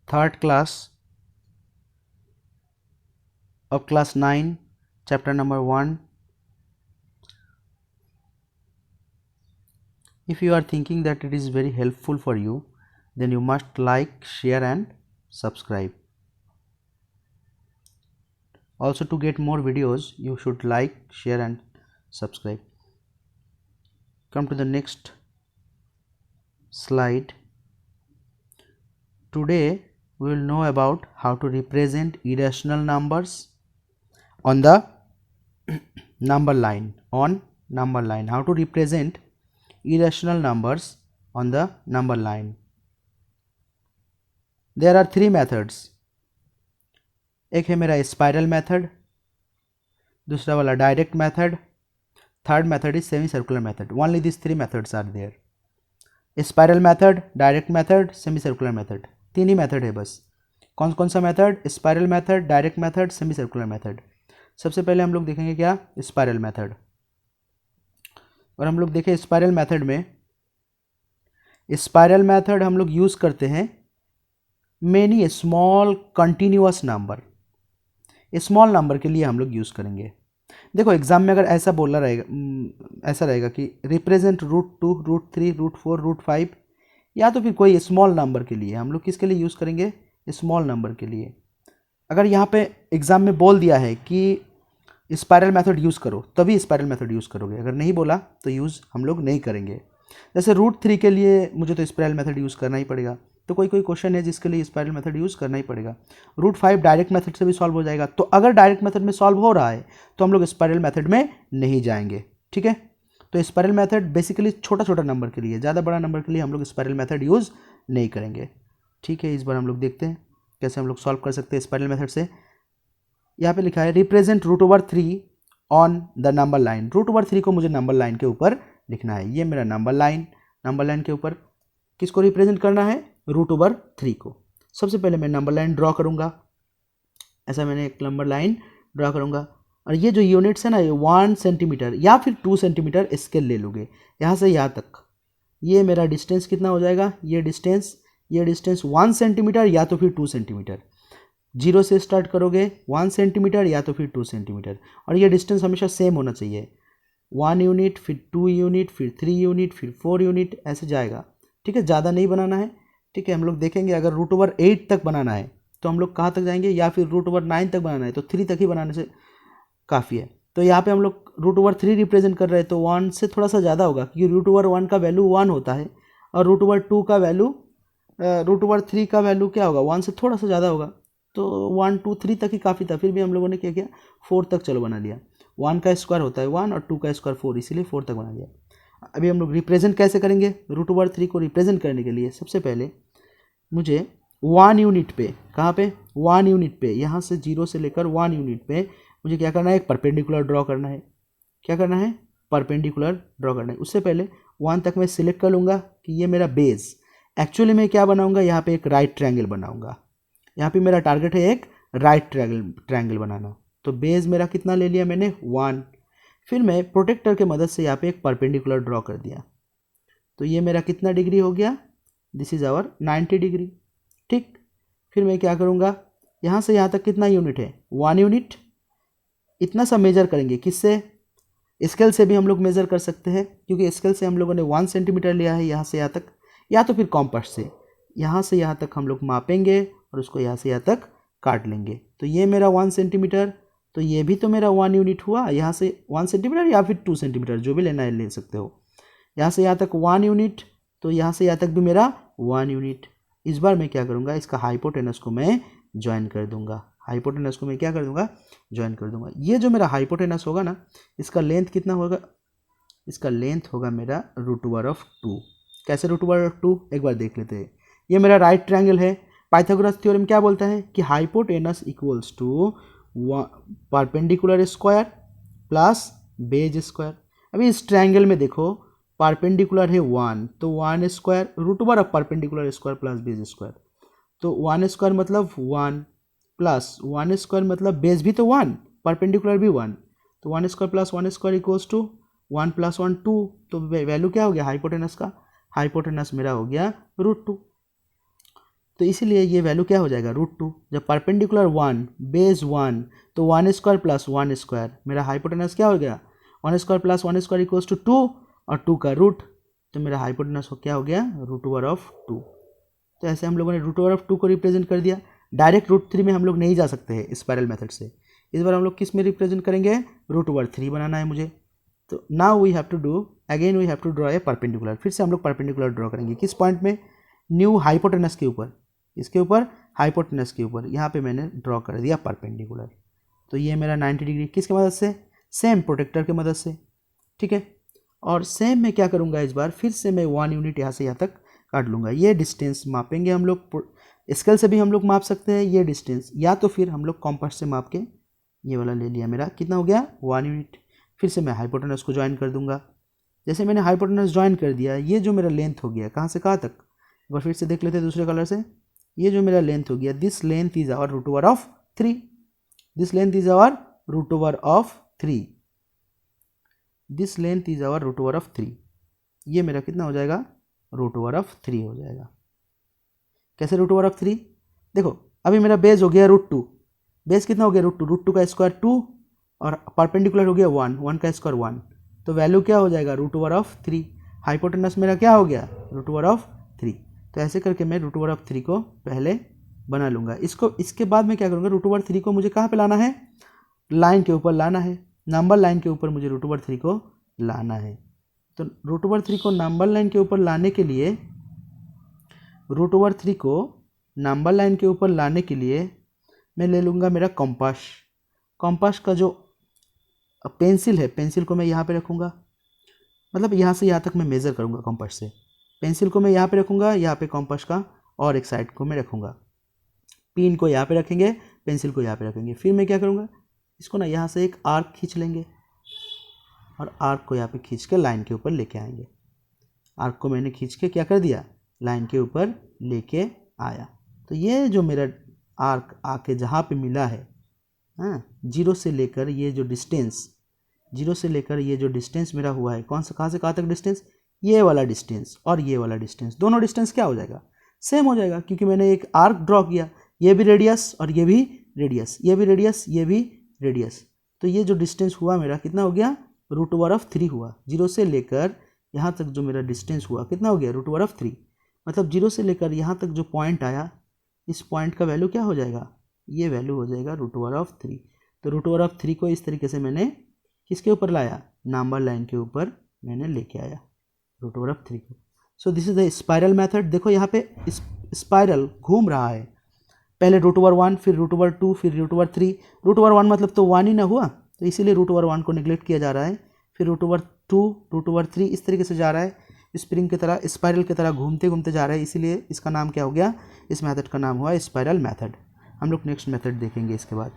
third class of class 9, chapter number 1. If you are thinking that it is very helpful for you, then you must like, share and subscribe. Also, to get more videos, you should like, share and subscribe. Come to the next slide. Today we will know about how to represent irrational numbers on the number line. How to represent irrational numbers on the number line. There are three methods. एक है मेरा spiral method, दूसरा वाला direct method, third method is semi circular method. Only this three methods are there. Spiral method, direct method, semi circular method, तीन ही method है बस. कौन कौन सा method? Spiral method, direct method, semi circular method. सबसे पहले हम लोग देखेंगे क्या? Spiral method. और हम लोग देखें स्पाइरल मेथड में, स्पाइरल मेथड हम लोग यूज़ करते हैं many small continuous number. Small number के लिए हम लोग यूज़ करेंगे. देखो एग्जाम में अगर ऐसा बोला रहेगा, ऐसा रहेगा कि रिप्रेजेंट √2, √3, √4, √5, या तो फिर कोई स्मॉल नंबर के लिए हम लोग किसके लिए यूज़ करेंगे? स्मॉल नंबर के लिए. अगर यहाँ पे एग्जाम में बोल दिया है कि स्पाइरल मेथड यूज़ करो, तभी स्पाइरल मेथड यूज़ करोगे. अगर नहीं बोला तो यूज़ हम लोग नहीं करेंगे. जैसे √3 के लिए मुझे तो स्पाइरल मेथड यूज़ करना ही पड़ेगा. तो कोई क्वेश्चन है जिसके लिए स्पाइरल मेथड यूज़ करना ही पड़ेगा. √5 डायरेक्ट मेथड से भी सॉल्व हो जाएगा. तो अगर डायरेक्ट मेथड में सॉल्व हो रहा है तो हम लोग स्पाइरल मेथड में नहीं जाएंगे. ठीक है. तो स्पाइरल मेथड बेसिकली छोटा छोटा नंबर के लिए, ज़्यादा बड़ा नंबर के लिए हम लोग स्पाइरल मेथड यूज़ नहीं करेंगे. ठीक है. इस बार हम लोग देखते हैं कैसे हम लोग सॉल्व कर सकते हैं स्पाइरल मेथड से. यहाँ पे लिखा है represent √3 on the number line. √3 को मुझे नंबर लाइन के ऊपर लिखना है. ये मेरा नंबर लाइन के ऊपर किसको रिप्रेजेंट करना है? √3 को. सबसे पहले मैं नंबर लाइन ड्रॉ करूँगा. ऐसा मैंने एक नंबर लाइन ड्रॉ करूँगा. और ये जो यूनिट्स है ना, ये 1 सेंटीमीटर या फिर 2 सेंटीमीटर स्केल ले लोगे यहाँ से यहाँ तक. ये मेरा डिस्टेंस कितना हो जाएगा? ये डिस्टेंस 1 सेंटीमीटर या तो फिर 2 सेंटीमीटर. जीरो से स्टार्ट करोगे 1 सेंटीमीटर या तो फिर 2 सेंटीमीटर. और ये डिस्टेंस हमेशा सेम होना चाहिए. 1 यूनिट, फिर 2 यूनिट, फिर 3 यूनिट, फिर 4 यूनिट, ऐसे जाएगा. ठीक है. ज़्यादा नहीं बनाना है. ठीक है. हम लोग देखेंगे अगर √8 तक बनाना है तो हम लोग कहाँ तक जाएंगे, या फिर √9 तक बनाना है तो 3 तक ही बनाने से काफ़ी है. तो यहाँ पे हम लोग √3 रिप्रेजेंट कर रहे हैं तो 1 से थोड़ा सा ज़्यादा होगा, क्योंकि √1 का वैल्यू 1 होता है और √2 का वैल्यू, √3 का वैल्यू क्या होगा? 1 से थोड़ा सा ज़्यादा होगा. तो 1, 2, 3 तक ही काफ़ी था. फिर भी हम लोगों ने क्या किया? 4 तक चलो बना लिया. 1 का स्क्वायर होता है 1 और 2 का स्क्वायर 4, इसीलिए 4 तक बना लिया. अभी हम लोग रिप्रेजेंट कैसे करेंगे? √3 को रिप्रेजेंट करने के लिए सबसे पहले मुझे 1 यूनिट पे, कहाँ पे? 1 यूनिट पे, यहाँ से 0 से लेकर 1 यूनिट पे मुझे क्या करना है? एक परपेंडिकुलर ड्रॉ करना है. क्या करना है? परपेंडिकुलर ड्रॉ करना है. उससे पहले 1 तक मैं सिलेक्ट कर लूँगा कि ये मेरा बेस. एक्चुअली मैं क्या बनाऊँगा? यहाँ पे एक राइट ट्रायंगल बनाऊँगा. यहाँ पे मेरा टारगेट है एक राइट ट्रायंगल बनाना. तो बेस मेरा कितना ले लिया मैंने? 1. फिर मैं प्रोटेक्टर के मदद से यहाँ पे एक परपेंडिकुलर ड्रॉ कर दिया. तो ये मेरा कितना डिग्री हो गया? This is our 90 degree. ठीक. फिर मैं क्या करूँगा? यहाँ से यहाँ तक कितना यूनिट है? 1 यूनिट. इतना सा मेजर करेंगे. किससे? स्केल से भी हम लोग मेज़र कर सकते हैं, क्योंकि स्केल से हम लोगों ने 1 सेंटीमीटर लिया है यहाँ से यहाँ तक, या तो फिर कॉम्पास से यहाँ से यहाँ तक हम लोग मापेंगे और उसको यहाँ से यहाँ तक काट लेंगे. तो ये मेरा 1 सेंटीमीटर, तो ये भी तो मेरा 1 यूनिट हुआ. यहाँ से 1 सेंटीमीटर या फिर 2 सेंटीमीटर, जो भी लेना है ले सकते हो. यहाँ से यहाँ तक 1 यूनिट, तो यहाँ से यहाँ तक भी मेरा 1 यूनिट. इस बार मैं क्या करूँगा? इसका हाइपोटेनस को मैं ज्वाइन कर दूँगा. हाइपोटेनस को मैं क्या कर दूँगा? ज्वाइन कर दूँगा. ये जो मेरा हाइपोटेनस होगा ना, इसका लेंथ कितना होगा? इसका लेंथ होगा मेरा √2. कैसे √2? एक बार देख लेते हैं. ये मेरा राइट ट्रायंगल है. पाइथागोरस थ्योरम क्या बोलता है कि hypotenuse equals to perpendicular square plus base square. अभी इस ट्रायंगल में देखो परपेंडिकुलर है 1, तो 1 square √2 of perpendicular square plus base square. तो 1 स्क्वायर मतलब 1 प्लस 1 स्क्वायर मतलब बेस भी तो 1, परपेंडिकुलर भी 1. तो 1 square plus 1 square equals to 1 + 1 2. तो वैल्यू क्या हो गया हाइपोटेनस का? हाइपोटेनस मेरा हो गया √2. तो इसीलिए ये वैल्यू क्या हो जाएगा √2। जब परपेंडिकुलर 1 बेस 1 तो 1² प्लस 1², मेरा हाइपोटेनस क्या हो गया 1² प्लस 1² इक्वल्स टू 2 और 2 का रूट, तो मेरा हाइपोटेनस क्या हो गया √2। तो ऐसे हम लोगों ने √2 को रिप्रेजेंट कर दिया। डायरेक्ट √3 में हम लोग नहीं जा सकते हैं स्पाइरल मेथड से, इस बार हम लोग किस में रिप्रेजेंट करेंगे √3 बनाना है मुझे। तो now we have to do again we have to draw a perpendicular, फिर से हम लोग परपेंडिकुलर ड्रॉ करेंगे किस पॉइंट में, न्यू हाइपोटेनस के ऊपर, इसके ऊपर हाइपोटेनस के ऊपर, यहाँ पे मैंने ड्रॉ कर दिया परपेंडिकुलर। तो ये मेरा 90 डिग्री किसके मदद से, सेम प्रोटेक्टर की मदद से, ठीक है। और सेम मैं क्या करूँगा इस बार, फिर से मैं 1 यूनिट यहाँ से यहाँ तक काट लूँगा। ये डिस्टेंस मापेंगे हम लोग, स्केल से भी हम लोग माप सकते हैं ये डिस्टेंस, या तो फिर हम लोग कॉम्पास से माप के, ये वाला ले लिया मेरा, कितना हो गया 1 यूनिट। फिर से मैं हाइपोटेनस को ज्वाइन कर दूंगा। जैसे मैंने हाइपोटेनस ज्वाइन कर दिया, ये जो मेरा लेंथ हो गया कहाँ से कहाँ तक, एक बार फिर से देख लेते हैं दूसरे कलर से। ये जो मेरा लेंथ हो गया, this length is our √3, this length is our √3, this length is our √3। ये मेरा कितना हो जाएगा √3 हो जाएगा। कैसे √3, देखो अभी मेरा बेस हो गया √2, बेस कितना हो गया √2 का स्क्वायर 2 और परपेंडिकुलर हो गया 1 का स्क्वायर 1, तो वैल्यू क्या हो जाएगा √3। हाइपोटेनस मेरा क्या हो गया √3। तो ऐसे करके मैं √3 को पहले बना लूँगा। इसको इसके बाद मैं क्या करूँगा, √3 को मुझे कहाँ पे लाना है, लाइन के ऊपर लाना है, नंबर लाइन के ऊपर मुझे √3 को लाना है। तो √3 को नंबर लाइन के ऊपर लाने के लिए, √3 को नंबर लाइन के ऊपर लाने के लिए मैं ले लूँगा मेरा कंपास। कंपास का जो पेंसिल है, पेंसिल को मैं यहाँ पे रखूँगा, मतलब यहाँ से यहाँ तक मैं मेज़र करूँगा कंपास से। पेंसिल को मैं यहाँ पे रखूँगा, यहाँ पे कंपास का और एक साइड को मैं रखूँगा, पिन को यहाँ पे रखेंगे, पेंसिल को यहाँ पे रखेंगे। फिर मैं क्या करूँगा, इसको ना यहाँ से एक आर्क खींच लेंगे और आर्क को यहाँ पे खींच के लाइन के ऊपर लेके आएंगे। आर्क को मैंने खींच के क्या कर दिया, लाइन के ऊपर लेके आया। तो ये जो मेरा आर्क आके जहाँ पे मिला है, हाँ, जीरो से लेकर ये जो डिस्टेंस, जीरो से लेकर ये जो डिस्टेंस मेरा हुआ है, कौन सा कहाँ से कहाँ तक डिस्टेंस, ये वाला डिस्टेंस और ये वाला डिस्टेंस, दोनों डिस्टेंस क्या हो जाएगा, सेम हो जाएगा, क्योंकि मैंने एक आर्क ड्रॉ किया, ये भी रेडियस और ये भी रेडियस, ये भी रेडियस, ये भी रेडियस। तो ये जो डिस्टेंस हुआ मेरा कितना हो गया √3 हुआ। जीरो से लेकर यहाँ तक जो मेरा डिस्टेंस हुआ कितना हो गया √3, मतलब जीरो से लेकर यहाँ तक जो पॉइंट आया, इस पॉइंट का वैल्यू क्या हो जाएगा, ये वैल्यू हो जाएगा √3। तो √3 को इस तरीके से मैंने किसके ऊपर लाया, नंबर लाइन के ऊपर मैंने लेके आया √3 को। So this is the spiral method. देखो यहाँ पे स्पाइरल घूम रहा है, पहले √1 फिर √2 फिर √3। √1 मतलब तो 1 ही ना हुआ, तो इसीलिए √1 को निगलेक्ट किया जा रहा है। फिर √2 √3 इस तरीके से जा रहा है, स्प्रिंग की तरह, स्पाइरल की तरह घूमते घूमते जा रहा है, इसीलिए इसका नाम क्या हो गया, इस मेथड का नाम हुआ स्पाइरल मेथड। हम लोग नेक्स्ट मेथड देखेंगे इसके बाद।